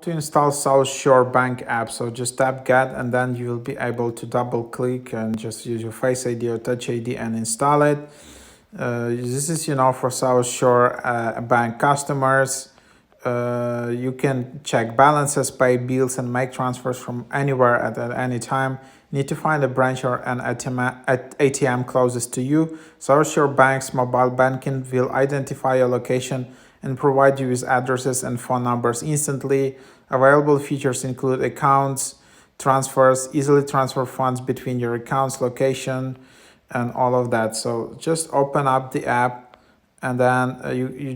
To install South Shore Bank app, so just tap get and then you will be able to double click and just use your Face ID or Touch ID and install it. This is for South Shore Bank customers. You can check balances, pay bills, and make transfers from anywhere at any time. You need to find a branch or an ATM closest to you. South Shore Bank's mobile banking will identify your location and provide you with addresses and phone numbers instantly. Available features include accounts, transfers, easily transfer funds between your accounts, location, and all of that. So just open up the app, and then you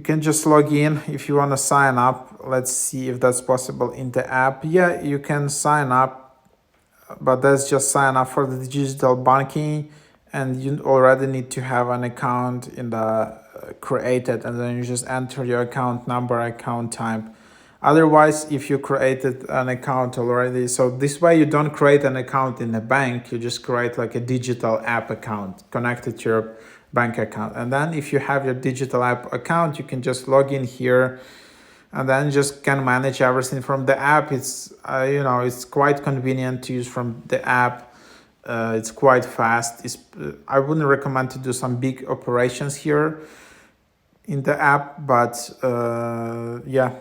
can just log in. If you want to sign up, let's see if that's possible in the app. Yeah, you can sign up, but that's just sign up for the digital banking, and you already need to have an account in the created, and then you just enter your account number, account type. Otherwise, if you created an account already, so this way you don't create an account in the bank, you just create like a digital app account connected to your bank account. And then if you have your digital app account, you can just log in here and then just can manage everything from the app. It's it's quite convenient to use from the app. It's quite fast. I wouldn't recommend to do some big operations here in the app, but yeah,